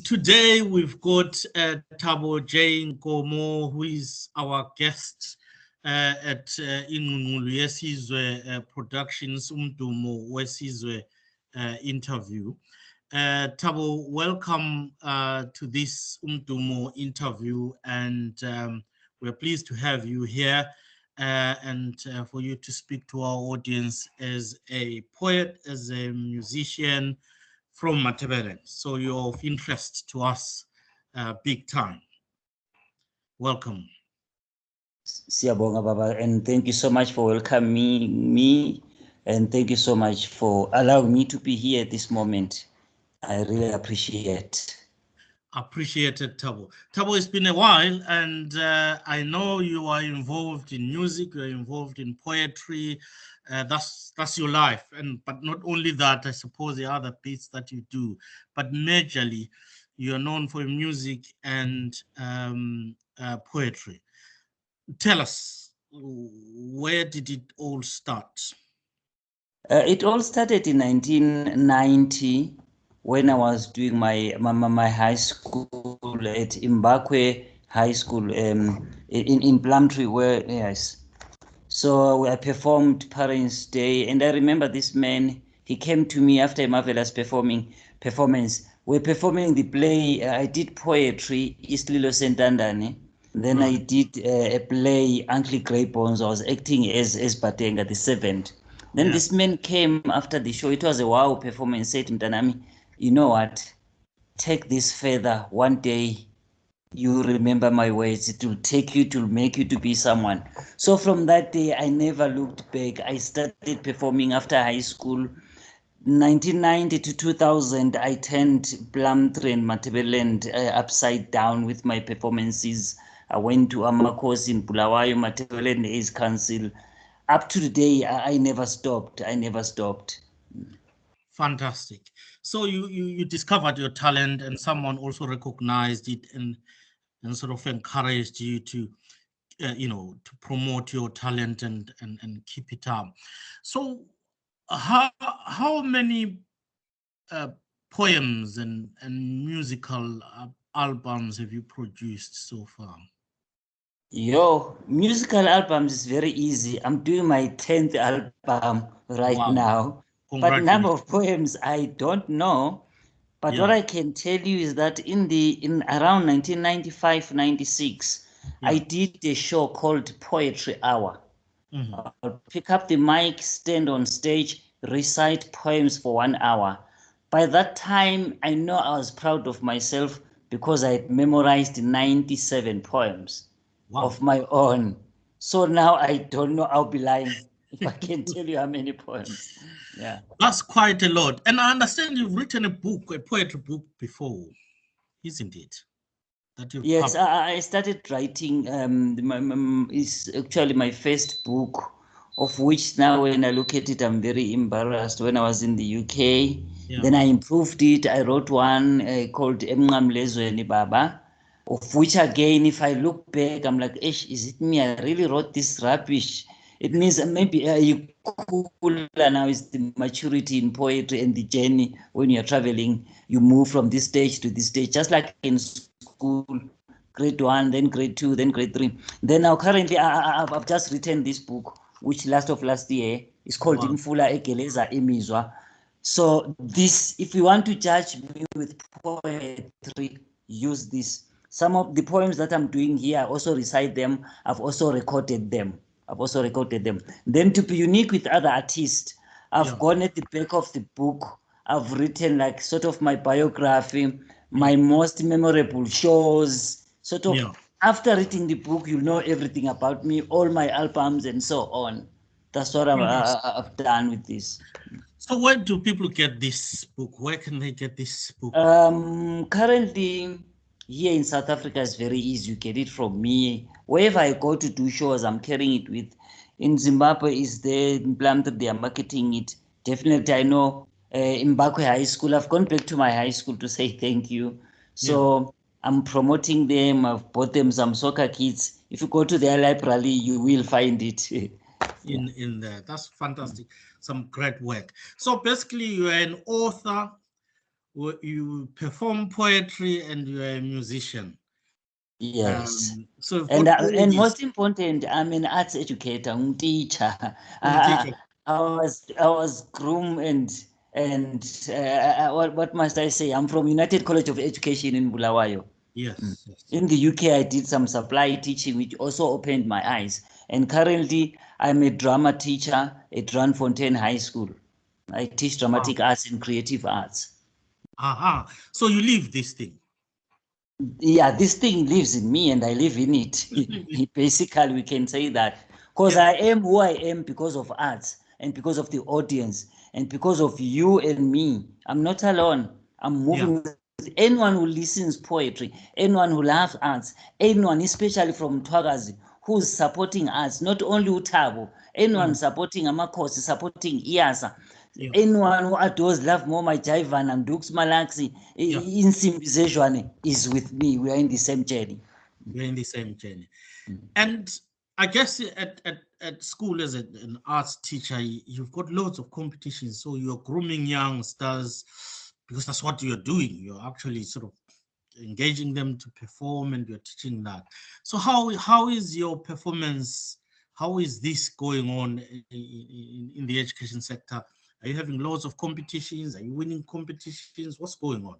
Today we've got Thabo Nkomo, who is our guest at Inqunqulu Yesizwe Productions Umdumo Wesizwe interview. Thabo, welcome to this Umdumo interview, and we're pleased to have you here and for you to speak to our audience as a poet, as a musician, from Matebele. So you're of interest to us big time. Welcome. Siyabonga Baba, and thank you so much for welcoming me, and thank you so much for allowing me to be here at this moment. I really appreciate. Appreciated, Thabo. Thabo, it's been a while, and I know you are involved in music, you're involved in poetry. That's your life, but not only that, I suppose the other bits that you do, but majorly you're known for music and poetry. Tell us, where did it all start? It all started in 1990 when I was doing my high school at Mbakwe High School in Plumtree, where yes. So I performed Parents' Day, and I remember this man. He came to me after a marvelous performance. We're performing the play. I did poetry, East Lilo Sentandane. Then I did a play, Uncle Grey Bones. I was acting as Batenga, the servant. Then this man came after the show. It was a wow performance. Said to Mtanami, you know what? Take this further. One day you remember my words. It will take you to make you to be someone. So from that day, I never looked back. I started performing after high school. 1990 to 2000, I turned Plumtree and Matebele upside down with my performances. I went to Amakos in Bulawayo, Matebele Ace Council. Up to the day, I never stopped. I never stopped. Fantastic. So you discovered your talent, and someone also recognized it and sort of encouraged you to, to promote your talent and keep it up. So how many poems and musical albums have you produced so far? Musical albums is very easy. I'm doing my 10th album right now. But number of poems, I don't know. But what I can tell you is that in around 1995-96, I did a show called Poetry Hour. I'll pick up the mic, stand on stage, recite poems for 1 hour. By that time, I know I was proud of myself because I had memorized 97 poems of my own. So now I don't know, I'll be lying if I can tell you how many poems. Yeah. That's quite a lot. And I understand you've written a poetry book before, isn't it? Yes, I started writing. It's actually my first book, of which now when I look at it, I'm very embarrassed. When I was in the UK, then I improved it. I wrote one called Emnqamlezweni Baba, of which again, if I look back, I'm like, is it me? I really wrote this rubbish. It means maybe you cool now is the maturity in poetry and the journey when you're traveling. You move from this stage to this stage, just like in school, grade 1, then grade 2, then grade 3. Then now currently I've just written this book, which last year is called Imfula Egeleza Imizwa. So this, if you want to judge me with poetry, use this. Some of the poems that I'm doing here, I also recite them. I've also recorded them. Then to be unique with other artists, I've gone at the back of the book. I've written like sort of my biography, my most memorable shows, sort of. After reading the book, you'll know everything about me, all my albums and so on. That's what I've done with this. So where do people get this book? Where can they get this book? Currently, here in South Africa, it's very easy. You get it from me. Wherever I go to do shows, I'm carrying it with. In Zimbabwe, is there in Plumtree, they are marketing it. Definitely, I know in Mbakwe High School. I've gone back to my high school to say thank you. So I'm promoting them. I've bought them some soccer kits. If you go to their library, you will find it. In there. That's fantastic. Some great work. So basically, you're an author, you perform poetry and you're a musician. Yes. So you've And got all these. most important, I'm an arts educator, teacher. Teacher. I was groom and what must I say? I'm from United College of Education in Bulawayo. Yes, yes. In the UK, I did some supply teaching, which also opened my eyes. And currently, I'm a drama teacher at Drumfontein High School. I teach dramatic arts and creative arts. So you leave this thing. Yeah, this thing lives in me and I live in it. Basically, we can say that. Because Yeah. I am who I am because of arts and because of the audience and because of you and me. I'm not alone. I'm moving with anyone who listens poetry, anyone who loves arts, anyone, especially from Twagazi, who's supporting arts, not only Thabo, anyone supporting Amakosi, supporting Iasa, anyone who adores Love More My Jaivan and Dux Malaxi, Insimbi Zejwane is with me. We are in the same journey. We're in the same journey. And I guess at school as an arts teacher, you've got loads of competitions. So you're grooming youngsters because that's what you're doing. You're actually sort of engaging them to perform and you're teaching that. So how is your performance? How is this going on in the education sector? Are you having loads of competitions? Are you winning competitions? What's going on?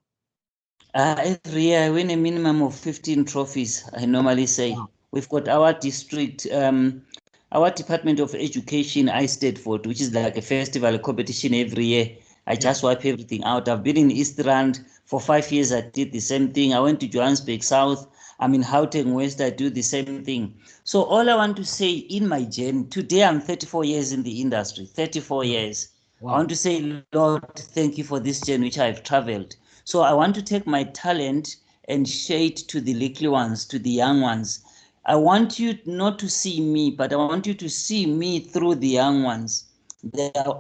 Every year I win a minimum of 15 trophies, I normally say. Wow. We've got our district, our Department of Education, I Stateford, which is like a festival, a competition every year. I just wipe everything out. I've been in East Rand for 5 years. I did the same thing. I went to Johannesburg South. I'm in Gauteng West. I do the same thing. So all I want to say in my journey, today I'm 34 years in the industry, 34 years. Wow. I want to say, Lord, thank you for this journey which I've traveled. So I want to take my talent and share it to the little ones, to the young ones. I want you not to see me, but I want you to see me through the young ones.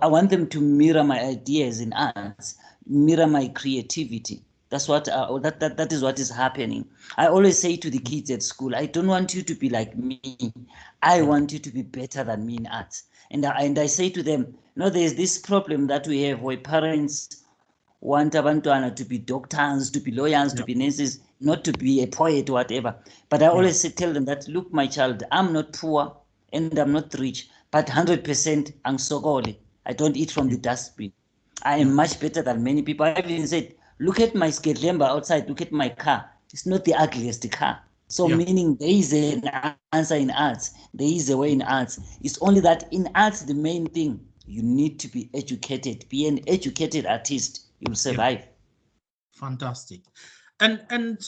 I want them to mirror my ideas in arts, mirror my creativity. That's what that is what is happening. I always say to the kids at school, I don't want you to be like me. I want you to be better than me in arts. And I say to them, there's this problem that we have where parents want abantwana to be doctors, to be lawyers, to be nurses, not to be a poet or whatever. But I always tell them that, look, my child, I'm not poor and I'm not rich, but 100% I'm sokoli. I don't eat from the dustbin. I am much better than many people. I even said, look at my skedlemba outside, look at my car. It's not the ugliest car. So meaning there is an answer in arts. There is a way in arts. It's only that in arts, the main thing, you need to be educated. Be an educated artist. You'll survive. Fantastic. And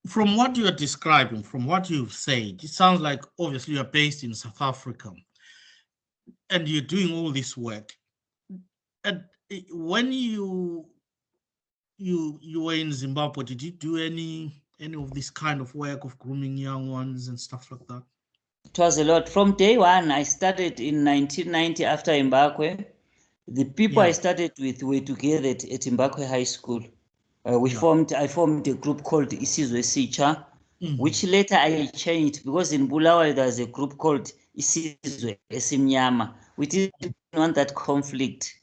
from what you are describing, from what you've said, it sounds like obviously you're based in South Africa and you're doing all this work. And when you were in Zimbabwe, did you do any of this kind of work of grooming young ones and stuff like that? It was a lot. From day one, I started in 1990 after Mbakwe. The people I started with were together at Mbakwe High School. I formed a group called Isizwe Sitsha, which later I changed because in Bulawayo there's a group called Isizwe Esimnyama. We didn't want that conflict.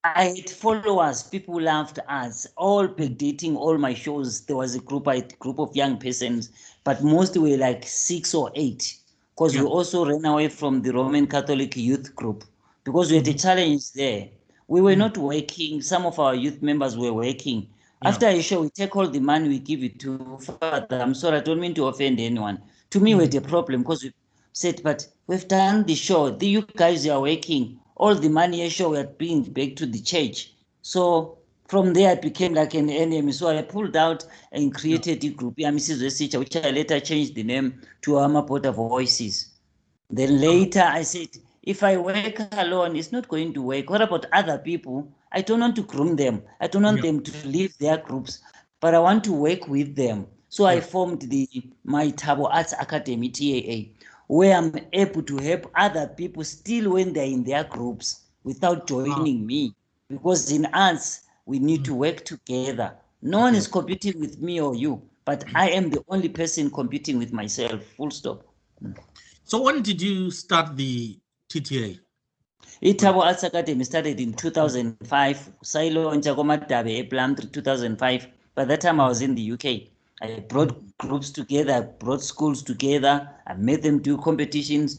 I had followers, people loved us, all backdating all my shows. There was a group of young persons, but most were like 6 or 8, because we also ran away from the Roman Catholic youth group because we had a challenge there. We were not working. Some of our youth members were working. After a show, we take all the money, we give it to Father. I'm sorry, I don't mean to offend anyone. To me, we had a problem because we said, but we've done the show. You guys are working. All the money I show we are bringing back to the church. So from there, it became like an enemy. So I pulled out and created a group, which I later changed the name to Amapota Voices. Then later I said, if I work alone, it's not going to work. What about other people? I don't want to groom them. I don't want them to leave their groups, but I want to work with them. So I formed my Thabo Arts Academy, TAA, where I'm able to help other people still when they're in their groups without joining me. Because in arts, we need to work together. No one is competing with me or you, but I am the only person competing with myself, full stop. So when did you start the TTA? Thabo Arts Academy started in 2005. Sailonja Matebele Plum 2005. By that time, I was in the UK. I brought groups together, I brought schools together, I made them do competitions.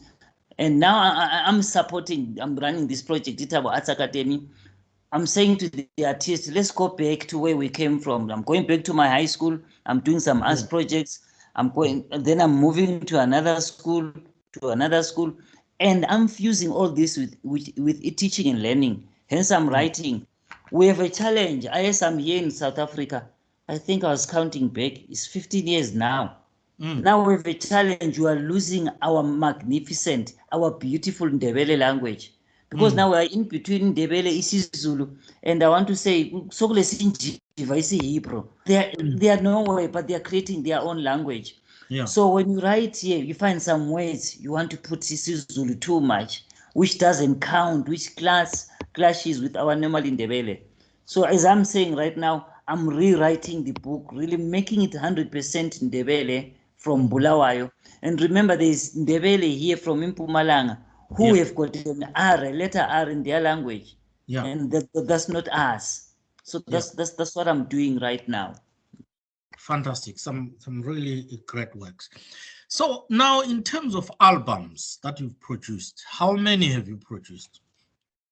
And now I'm supporting, I'm running this project, Thabo Arts Academy. I'm saying to the artists, let's go back to where we came from. I'm going back to my high school. I'm doing some arts projects. Then I'm moving to another school, and I'm fusing all this with teaching and learning. Hence, I'm writing. We have a challenge. I'm here in South Africa. I think I was counting back. It's 15 years now. Now we have a challenge. We are losing our magnificent, our beautiful Ndebele language. Because now we are in between Ndebele, isiZulu, and I want to say, Hebrew. They are nowhere, but they are creating their own language. Yeah. So when you write here, you find some words you want to put isiZulu too much, which doesn't count, which clashes with our normal Ndebele. So as I'm saying right now, I'm rewriting the book, really making it 100% Ndebele from Bulawayo. And remember, there's Ndebele here from Mpumalanga who have got an R, a letter R in their language. Yeah. And that's not us. So that's what I'm doing right now. Fantastic. Some really great works. So now, in terms of albums that you've produced, how many have you produced?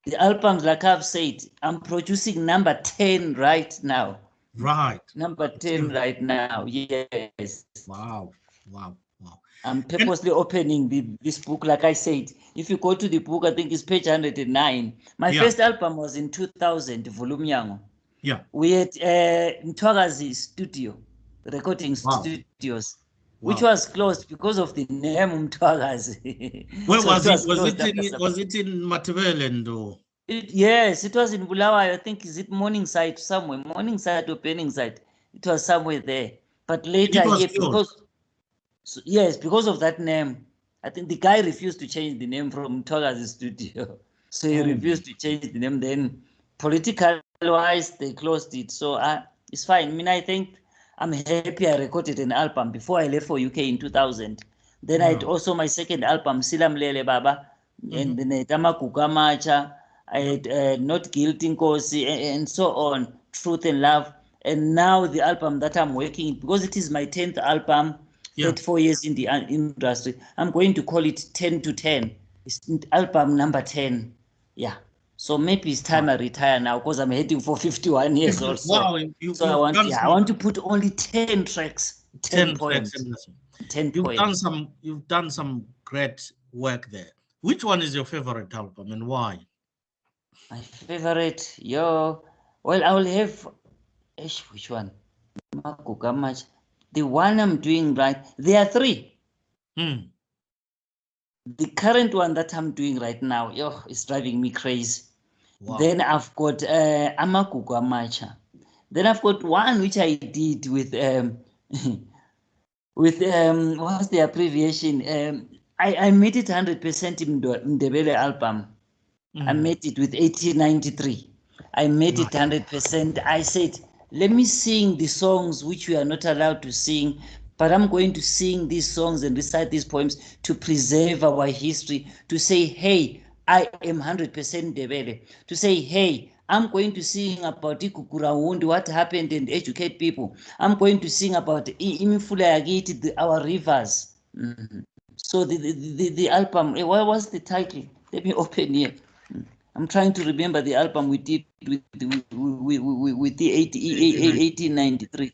The albums, like I've said, I'm producing number 10 right now. Right. Number 10 right now. Yes. Wow. I'm purposely opening this book, like I said. If you go to the book, I think it's page 109. My first album was in 2000, Volume Yango. Yeah. We had Mtwagazi Studio, recording studios, which was closed because of the name Mtwagazi. Where was it? Was it in Matebele or? Yes, it was in Bulawayo. I think is it Morningside somewhere, Morningside or Penningside. It was somewhere there. But later here, because of that name, I think the guy refused to change the name from Mtwagazi Studio. So he refused to change the name. Then political wise, they closed it. So it's fine. I mean, I think I'm happy I recorded an album before I left for UK in 2000. Then I had also my second album, Silamlele Baba, and then Tamakuka Macha, I had Not Guilty Nkosi, and so on, Truth and Love. And now the album that I'm working, because it is my 10th album, 34 years in the industry, I'm going to call it 10 to 10. It's album number 10. Yeah. So maybe it's time I retire now because I'm heading for 51 years also. Wow, so I want to put only 10 tracks, 10 poems. 10 poems. You've done some great work there. Which one is your favorite album and why? My favorite, well, I will have which one? The one I'm doing right. There are 3. The current one that I'm doing right now, is driving me crazy. Wow. Then I've got Amagugu Amacha. Then I've got one which I did with what's the abbreviation? I made it 100% in the Ndebele album. I made it with 1893. I made it 100%. I said, let me sing the songs which we are not allowed to sing, but I'm going to sing these songs and recite these poems to preserve our history, to say, hey, I am 100% Ndebele, to say, hey, I'm going to sing about Ikukurahundi, what happened, and educate people. I'm going to sing about Imifula Yagiti, our rivers. So the album, what was the title? Let me open here. I'm trying to remember the album we did with the 1893.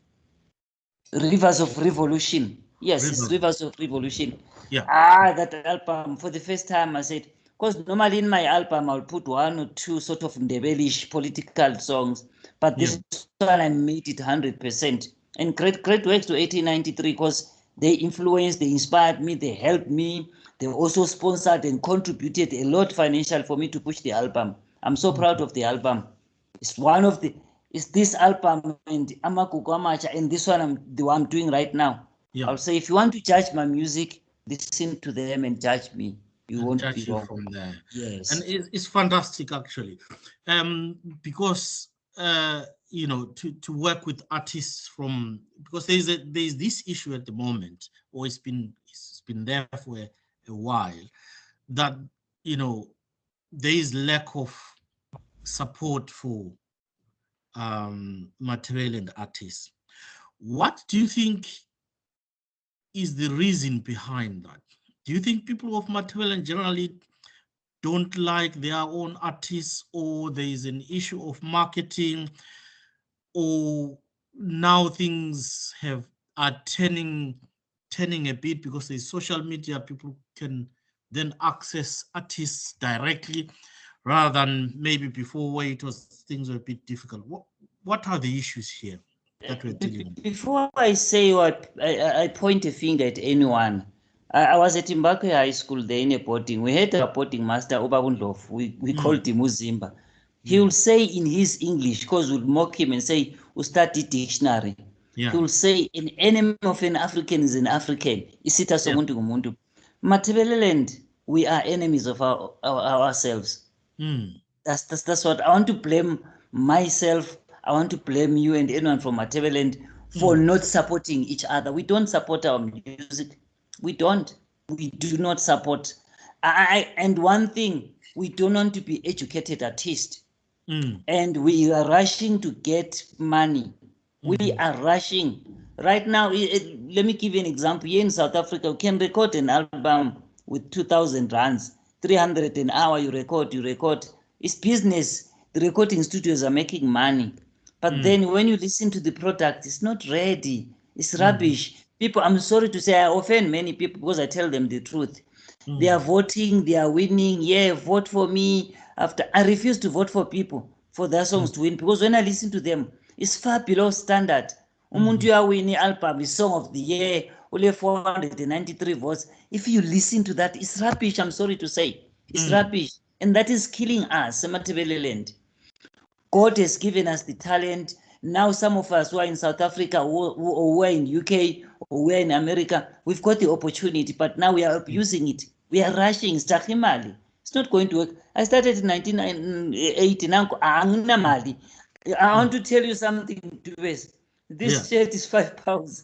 Rivers of Revolution. Yes, it's Rivers of Revolution. Yeah. That album, for the first time I said, because normally in my album I'll put 1 or 2 sort of Ndebelish political songs, but this one I made it 100%. And great works to 1893 because they influenced, they inspired me, they helped me. They also sponsored and contributed a lot financial for me to push the album. I'm so proud of the album. It's this album and Amagugu Amacha, and this one the one I'm doing right now. Yeah. I'll say if you want to judge my music, listen to them and judge me. You won't judge be wrong. From there. Yes. And it's fantastic actually. Because to work with artists from, because there's this issue at the moment, or it's been there for a while, that there is lack of support for Matebele artists. What do you think is the reason behind that? Do you think people of Matebele generally don't like their own artists, or there is an issue of marketing, or now things are turning a bit because there's social media, people can then access artists directly rather than maybe before where it was things were a bit difficult? What are the issues here that we're dealing with? Before I say what I point a finger at anyone, I was at Mbakwe High School there in a boarding. We had a boarding master, Obabundlof. We called him Uzimba. He will say in his English, because we'll mock him and say, we'll start the dictionary. Yeah. He will say, an enemy of an African is an African. Isita somuntu ngumuntu. Matebele land, we are enemies of ourselves. That's what I want to blame myself. I want to blame you and anyone from Matebele for not supporting each other. We don't support our music. We don't. We do not support. And one thing, we don't want to be educated artists. And we are rushing to get money. We are rushing. Right now, let me give you an example. Here in South Africa, you can record an album with 2,000 rands, 300 an hour, you record. It's business. The recording studios are making money. But then when you listen to the product, it's not ready. It's rubbish. People, I'm sorry to say, I offend many people because I tell them the truth. They are voting, they are winning. Yeah, vote for me. After I refuse to vote for people for their songs to win, because when I listen to them, it's far below standard. Umuntu uyawina album, is song of the year, only 493 votes. If you listen to that, it's rubbish. I'm sorry to say, it's rubbish, and that is killing us. Matebele land. God has given us the talent. Now some of us who are in South Africa, who are in UK, or we're in America, we've got the opportunity, but now we are abusing it. We are rushing. It's not going to work. I started in 1980. I want to tell you something, Dubes. This shirt is £5.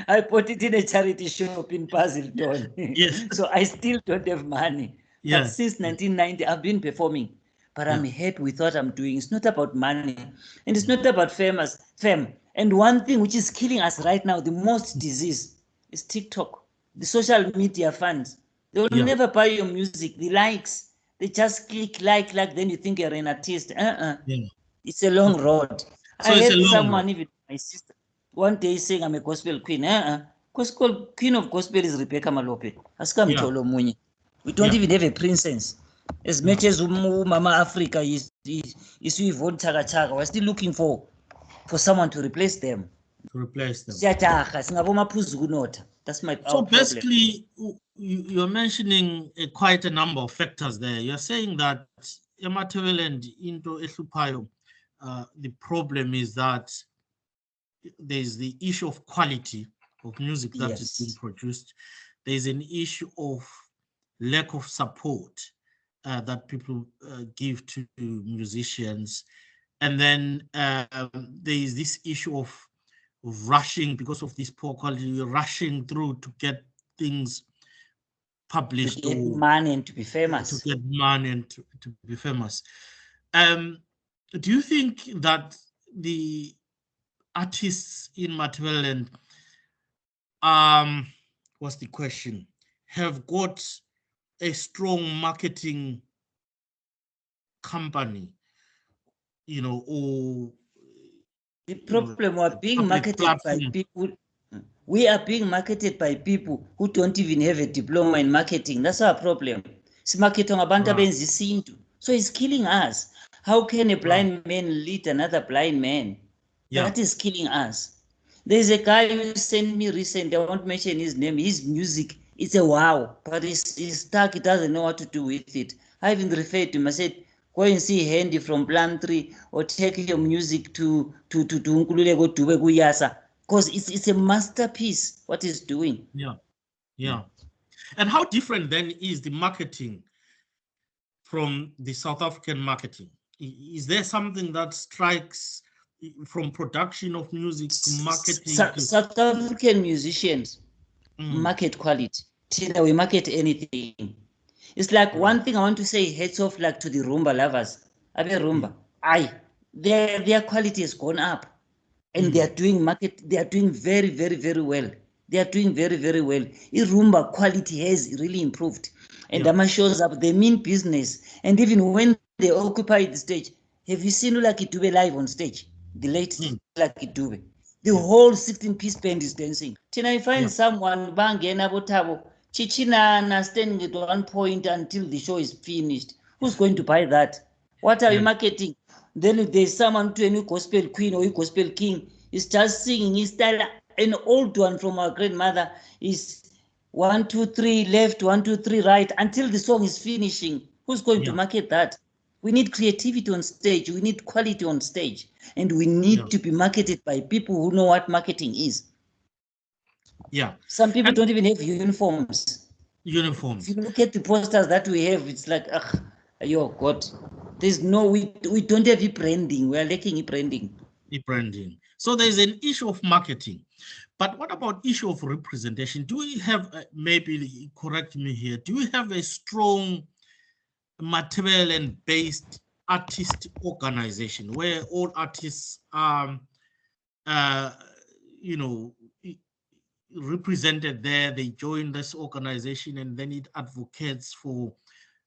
I bought it in a charity shop in Basildon. Yes. So I still don't have money. But since 1990, I've been performing. But I'm happy with what I'm doing. It's not about money, and it's not about fame. And one thing which is killing us right now, the most disease, is TikTok. The social media fans. They will never buy your music. The likes, they just click like, then you think you're an artist. It's a long road. So I it's a heard long someone, road. even my sister, one day saying I'm a gospel queen. Gospel queen of gospel is Rebecca Malope. We don't even have a princess. As much as Mama Africa is Yvonne Chaka Chaka, we're still looking for someone to replace them. That's my So problem. basically, you're mentioning quite a number of factors there. You're saying that Matebele into Ehluphayo, the problem is that there's the issue of quality of music that is being produced. There's an issue of lack of support that people give to musicians. And then there is this issue of rushing because of this poor quality, rushing through to get things published, to get money and to be famous. To get money and to be famous. Do you think that the artists in Matebele, what's the question, have got a strong marketing company, or the problem, we're being marketed by people. We are being marketed by people who don't even have a diploma in marketing. That's our problem. So it's killing us. How can a blind man lead another blind man? That is killing us. There's a guy who sent me recently, I won't mention his name. His music, it's a wow, but he's stuck. He doesn't know what to do with it. I even referred to him. I said, go and see Handy from Plantry, or take your music to Nkululeko Dube Kuyasa, because it's a masterpiece what he's doing. And how different then is the marketing from the South African marketing? Is there something that strikes from production of music to marketing? South African musicians market quality. We market anything. It's like one thing I want to say, heads off like to the Rumba lovers. Abe Rumba. Their quality has gone up. And they are doing very, very, very well. They are doing very, very well. Rumba quality has really improved. And Dama shows up, they mean business. And even when they occupy the stage, have you seen Lucky Dube live on stage? The late Lucky Dube. The whole 16-piece band is dancing. Till I find someone, Bangena Botabo, Tshitshinana standing at one point until the show is finished. Who's going to buy that? What are you marketing? Then there's someone to a new gospel queen or a gospel king is just singing his style. An old one from our grandmother is 1, 2, 3 left, 1, 2, 3 right until the song is finishing. Who's going to market that? We need creativity on stage. We need quality on stage. And we need to be marketed by people who know what marketing is. Some people don't even have uniforms. If you look at the posters that we have, it's like, oh God, there's no, we don't have e-branding. We are lacking e-branding. E-branding. So there's an issue of marketing. But what about issue of representation? Do we have, maybe correct me here, do we have a strong Matebele-based artist organization where all artists are, represented there? They join this organization and then it advocates for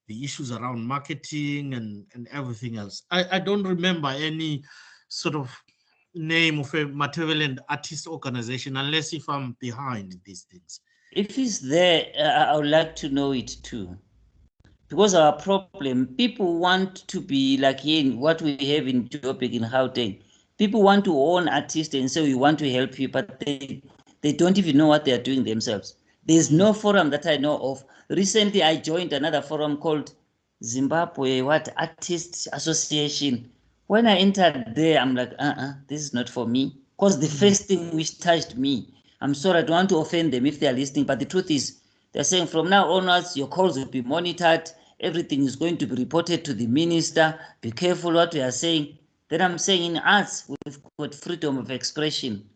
the issues around marketing and everything else. I don't remember any sort of name of a Matebele artist organization, unless if I'm behind these things. If it's there, I would like to know it too. Because our problem, people want to be like in what we have in Joburg, in Gauteng. People want to own artists and say we want to help you, but they don't even know what they are doing themselves. There's no forum that I know of. Recently, I joined another forum called Zimbabwe Artist Association. When I entered there, I'm like, this is not for me. Because the first thing which touched me, I'm sorry, I don't want to offend them if they are listening, but the truth is, they're saying from now onwards, your calls will be monitored. Everything is going to be reported to the minister. Be careful what we are saying. Then I'm saying in arts, we've got freedom of expression.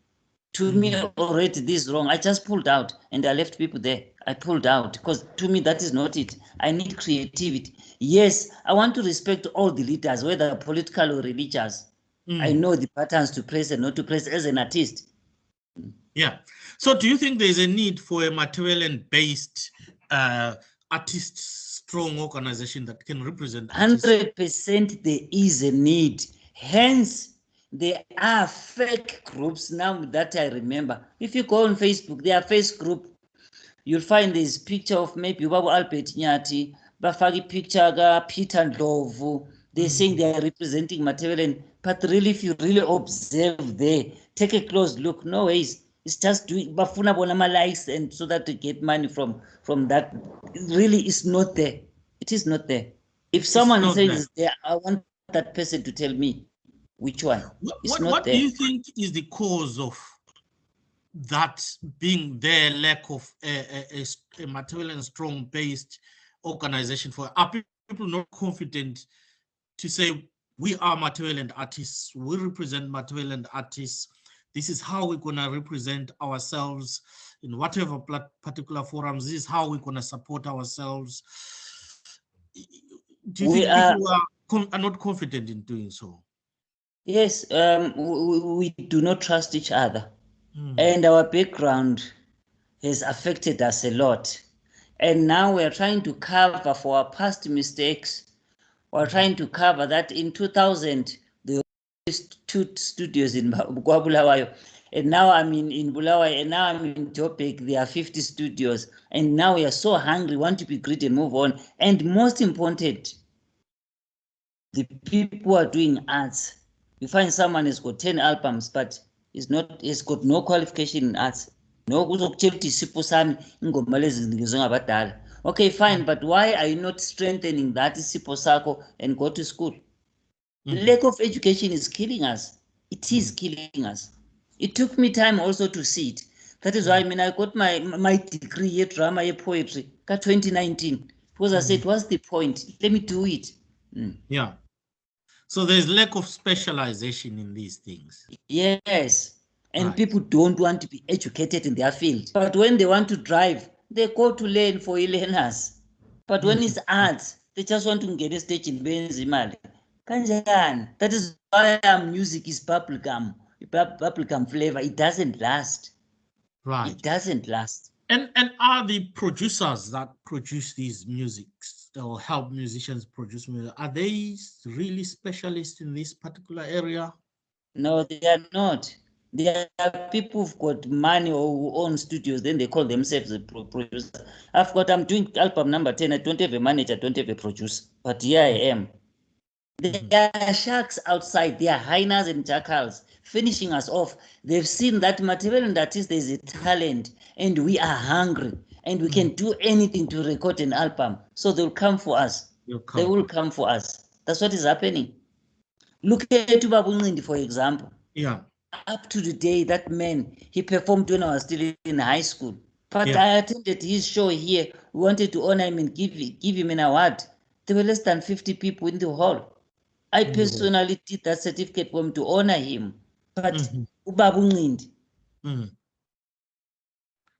To me, already this is wrong. I just pulled out and I left people there. I pulled out because to me, that is not it. I need creativity. Yes, I want to respect all the leaders, whether political or religious. I know the patterns to place and not to place as an artist. Yeah. So do you think there's a need for a Matebele-based artist strong organization that can represent artists? 100% there is a need. Hence, there are fake groups now that I remember. If you go on Facebook, there are face group. You'll find this picture of maybe Babu Albert Nyati, Bafagi picture ga Peter Ndlovu. They're saying they are representing Matebele, but really, if you really observe there, take a close look. No ways. It's just doing Bafuna Bonama likes and so that to get money from that. It really is not there. It is not there. If someone says there, I want that person to tell me which one. What do you think is the cause of that being their lack of a Matebele strong based organization? Are people not confident to say we are Matebele artists, we represent Matebele artists, this is how we're going to represent ourselves in whatever particular forums, this is how we're going to support ourselves? Do you think people are not confident in doing so? Yes, we do not trust each other. And our background has affected us a lot. And now we're trying to cover for our past mistakes. We're trying to cover that in 2000, there were 2 studios in Bulawayo. And now I'm in Bulawayo, and now I'm in Joburg. There are 50 studios. And now we are so hungry, want to be great and move on. And most important, the people who are doing arts. You find someone has got 10 albums, but he's got no qualification in arts. No, okay, fine, but why are you not strengthening that isipho sakho and go to school? Lack of education is killing us. It is killing us. It took me time also to see it. That is why I got my degree in drama and poetry in 2019 because I said, what's the point? Let me do it. Yeah. So there's lack of specialization in these things. Yes. And people don't want to be educated in their field. But when they want to drive, they go to learn for e-learners. But when it's arts, they just want to get a stage in Benzimali. Kanjani? That is why music is bubblegum flavor. It doesn't last. Right. It doesn't last. And are the producers that produce these musics or help musicians produce music, are they really specialists in this particular area? No, they are not. There are people who've got money or who own studios, then they call themselves a producer. I'm doing album number 10. I don't have a manager, I don't have a producer. But here I am. There are sharks outside, there are hyenas and jackals finishing us off. They've seen that Matebele and that is there's a talent and we are hungry and we can do anything to record an album. So they'll come for us. They will come for us. That's what is happening. Look at Thabo Arts, for example. Yeah. Up to the day, that man, he performed when I was still in high school. But I attended his show here. We wanted to honor him and give him an award. There were less than 50 people in the hall. I personally did that certificate for him to honor him. But Ubabungindi,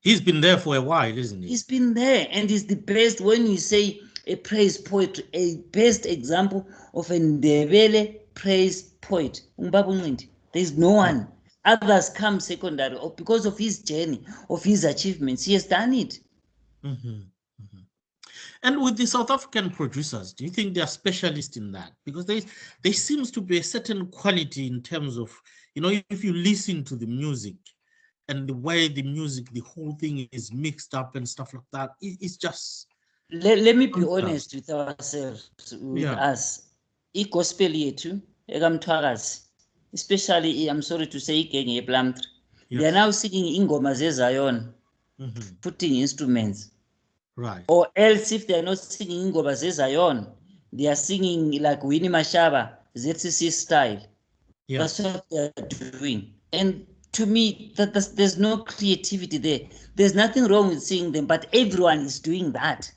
he's been there for a while, isn't he? He's been there and he's the best. When you say a praise poet, a best example of a Ndebele praise poet, Ubabungindi. There's no one. Others come secondary or because of his journey, of his achievements. He has done it. And with the South African producers, do you think they are specialists in that? Because there seems to be a certain quality in terms of, if you listen to the music and the way the music, the whole thing is mixed up and stuff like that, it's just... Let me be honest with ourselves, with us. I-gospel yethu, ekamthwakazi, especially, I'm sorry to say, igenge yePlumtree. They are now singing ingoma zeZion, putting instruments. Right. Or else, if they are not singing ingoma zeZion, they are singing like Winnie Mashaba, ZCC style. That's what they are doing. And to me, there's no creativity there. There's nothing wrong with singing them, but everyone is doing that.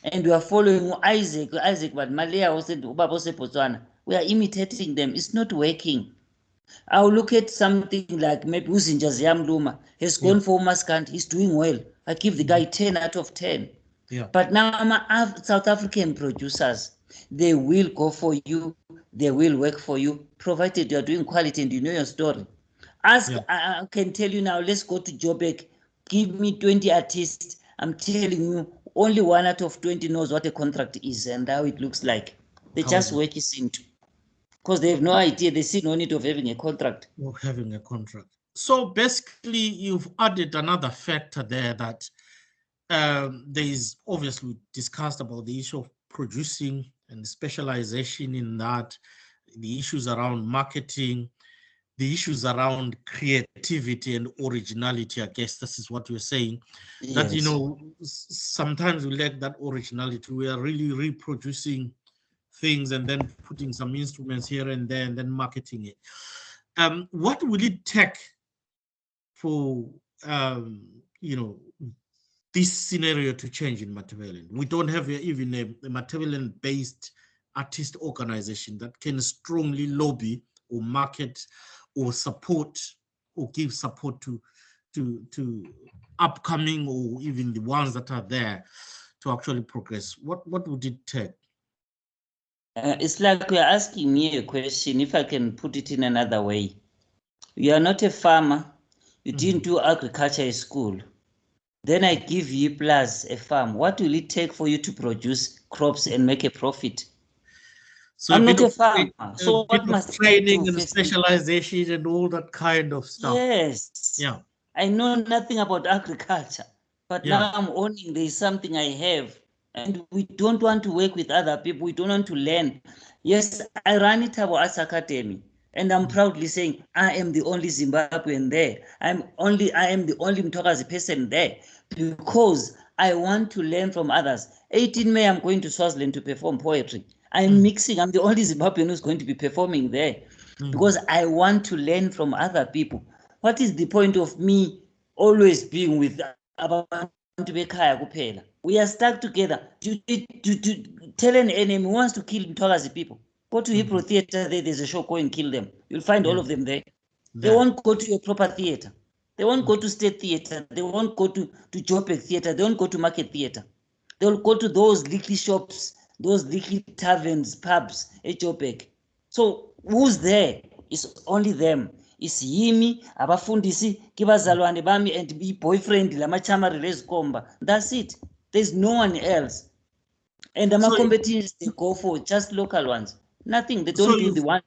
And we are following Isaac, but Malaya was said, Botswana. We are imitating them. It's not working. I'll look at something like maybe Uzinja Ziyamluma has gone for Maskant. He's doing well. I give the guy 10 out of 10. But now South African producers, they will go for you. They will work for you, provided you are doing quality and you know your story. I can tell you now, let's go to Joburg. Give me 20 artists. I'm telling you, only 1 out of 20 knows what a contract is and how it looks like. They just work it into. Because they have no idea, they see no need of having a contract. So basically, you've added another factor there that there is obviously discussed about the issue of producing and specialization in that, the issues around marketing, the issues around creativity and originality. I guess this is what you're saying. That, sometimes we lack that originality. We are really reproducing things and then putting some instruments here and there and then marketing it. What will it take for this scenario to change in Matebele? We don't have even a Matebele-based artist organization that can strongly lobby or market or support or give support to upcoming or even the ones that are there to actually progress. What would it take? It's like you're asking me a question, if I can put it in another way. You are not a farmer. You didn't do agriculture at school. Then I give you plus a farm. What will it take for you to produce crops and make a profit? So I'm not a farmer. So what must training and specialization and all that kind of stuff? Yes. Yeah. I know nothing about agriculture, but now I'm owning there is something I have. And we don't want to work with other people. We don't want to learn. Yes, I run Thabo Arts Academy. And I'm proudly saying I am the only Zimbabwean there. I am the only Mtokazi person there because I want to learn from others. 18 May, I'm going to Swaziland to perform poetry. I'm mixing. I'm the only Zimbabwean who's going to be performing there because I want to learn from other people. What is the point of me always being with Abantu bekhaya kuphela? We are stuck together. To tell an enemy who wants to kill Mtokazi people, go to Hebrew Theatre, there's a show, go and kill them. You'll find all of them there. They won't go to your proper theatre. They won't go to State Theatre. They won't go to Joburg Theatre. They won't go to Market Theatre. They'll go to those liquor shops, those liquor taverns, pubs, Joburg. So who's there? It's only them. It's yimi, abafundisi, kibazalwane bami, and be boyfriend, lamachama release komba. That's it. There's no one else. And the competitions they go for just local ones. Nothing. They don't do the one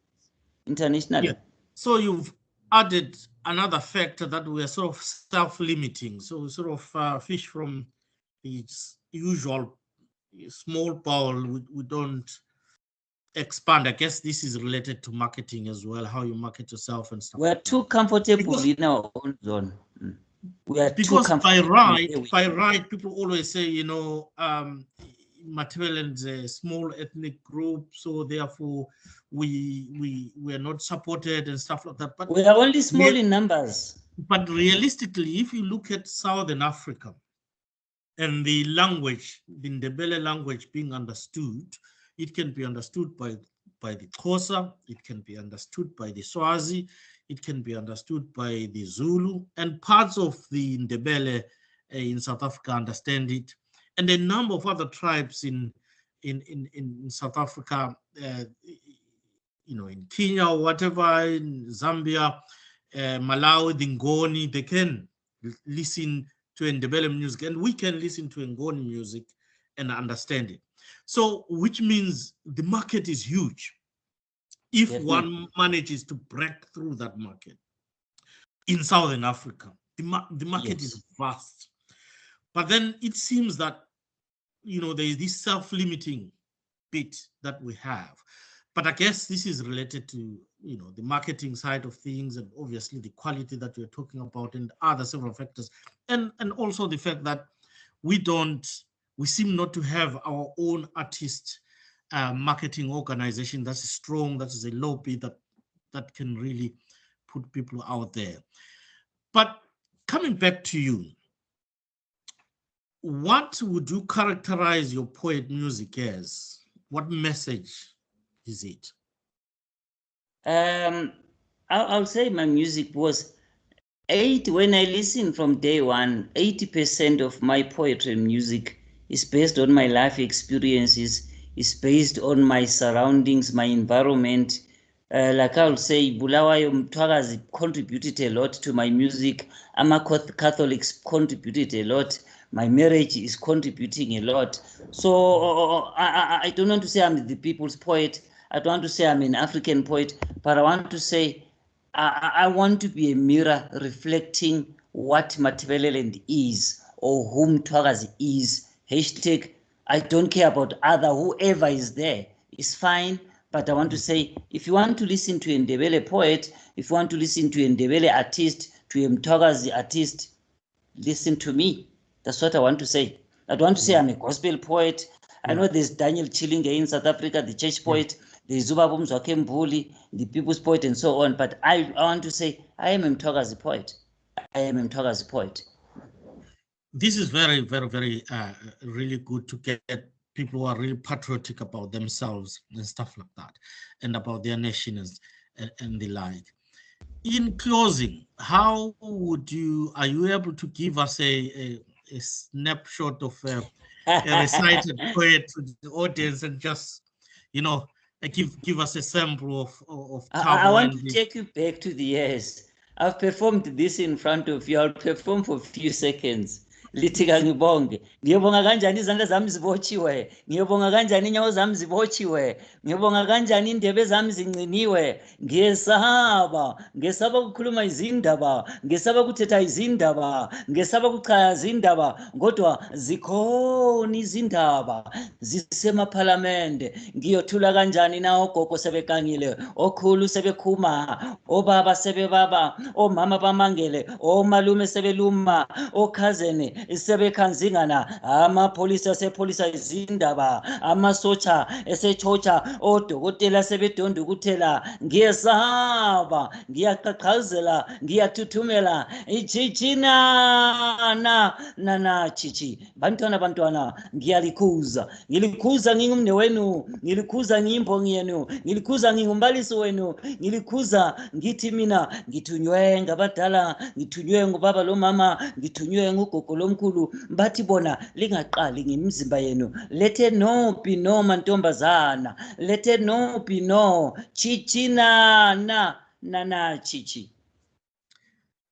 internationally. Yeah. So you've added another factor that we are sort of self-limiting. So we sort of fish from the usual small bowl. We don't expand. I guess this is related to marketing as well, how you market yourself and stuff. We're too comfortable in our own zone. We are because too by right, people always say, you know, Matebele is a small ethnic group, so therefore we are not supported and stuff like that. But we are only small in numbers. But realistically, if you look at Southern Africa and the language, the Ndebele language being understood, it can be understood by the Xhosa, it can be understood by the Swazi, it can be understood by the Zulu, and parts of the Ndebele in South Africa understand it, and a number of other tribes in South Africa, you know, in Kenya or whatever, in Zambia, Malawi, the Ngoni, they can listen to Ndebele music, and we can listen to Ngoni music and understand it. So, which means the market is huge. If one manages to break through that market in Southern Africa, the market is vast. But then it seems that, you know, there is this self-limiting bit that we have. But I guess this is related to, you know, the marketing side of things, and obviously the quality that we're talking about, and other several factors, and also the fact that we seem not to have our own artist marketing organization that's strong, that is a lobby that can really put people out there. But coming back to you, what would you characterize your poet music as? What message is it? I'll say my music was when I listen from day one, 80% of my poetry music is based on my life experiences, is based on my surroundings, my environment. Like I'll say, Bulawayo Mtwakazi contributed a lot to my music. Catholics contributed a lot. My marriage is contributing a lot. So I don't want to say I'm the people's poet. I don't want to say I'm an African poet, but I want to say I want to be a mirror reflecting what Matebeleland is, or whom Mtwakazi is. Hashtag, I don't care about whoever is there. It's fine, but I want to say, if you want to listen to a Ndebele poet, if you want to listen to a Ndebele artist, to a Mtwakazi artist, listen to me. That's what I want to say. I don't want to say I'm a gospel poet. I know there's Daniel Chillinge in South Africa, the church poet, there's Zubabo Mzwakembuli, the people's poet, and so on. But I want to say I am a Mtwakazi poet. I am a Mtwakazi poet. This is very, very, very really good to get people who are really patriotic about themselves and stuff like that, and about their nation and the like. In closing, how are you able to give us a snapshot of a recited poet to the audience, and just, you know, give us a sample of Thabo? I want to take you back to the years. I've performed this in front of you. I'll perform for a few seconds. Litika ngibonge, ngiyobonga kanjani izandla zami zibotshiwe, ngiyobonga kanjani inyawo zami zibotshiwe, ngiyobonga kanjani indebe zami zinqiniwe, ngesaba ukukhuluma izindaba, ngesaba ukuthetha izindaba, ngesaba ukuchaza izindaba, kodwa zikhona izindaba zisemaphalamende. Ngiyothula kanjani na ogogo sebekangile, okhulu sebekhuma, obaba sebebaba, omama bamangele, omalume sebeluma, okhazene sebekhanzingana, amapholisa asepolisa izindaba, amasotsha esechocha, odokotela sebedonda ukuthela. Ngiyesaba, ngiyaqhaqhazela, ngiyathuthumela, Tshitshinana Tshitshi. Bantwana, ngiyalikuza ngingumne wenu, ngilikuza ngiyimbongi yenu, ngilikuza ngingumbalisi wenu, ngilikuza ngithi mina ngithunywe ngabadala, ngithunywe ngubaba lo mama, ngithunywe ngugogo lo nomkhulu bathi bona lingaqali ngemizimba yenu. Lethe no pino mantombazana. Lethe no pino. Tshitshinana Tshitshi.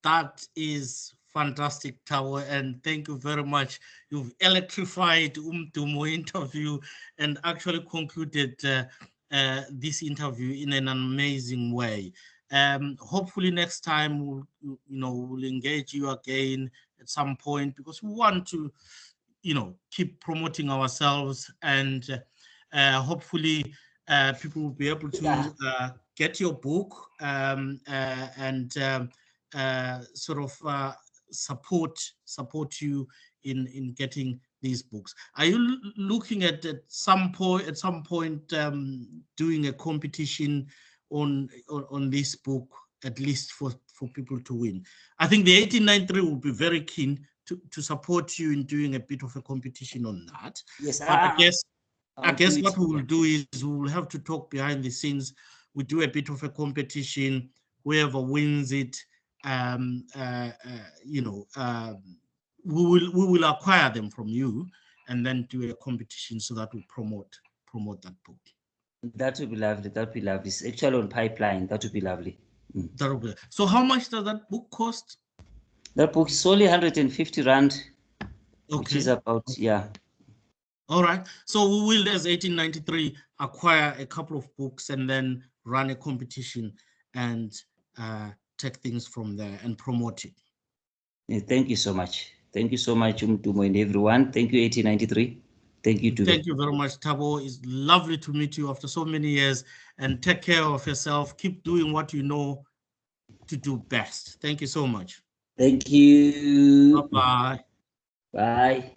That is fantastic, Thabo, and thank you very much. You've electrified Umdumo interview and actually concluded this interview in an amazing way. Hopefully next time we'll engage you again at some point, because we want to keep promoting ourselves, and hopefully people will be able to get your book and sort of support you in getting these books. Are you looking at some point doing a competition on this book, at least for people to win? I think the 1893 will be very keen to support you in doing a bit of a competition on that. Yes, but I guess what we will do is we will have to talk behind the scenes. We do a bit of a competition. Whoever wins it, we will acquire them from you and then do a competition so that we promote that book. That would be lovely. That would be lovely. It's actually on pipeline. That would be lovely. That would be. So how much does that book cost? That book is only 150 Rand. Okay. Which is about, yeah. All right. So we will, as 1893, acquire a couple of books and then run a competition and take things from there and promote it. Yeah, thank you so much. Thank you so much, Umdumo and everyone. Thank you, 1893. Thank you, Thank you very much, Thabo. It's lovely to meet you after so many years, and take care of yourself. Keep doing what you know to do best. Thank you so much. Thank you. Bye-bye. Bye.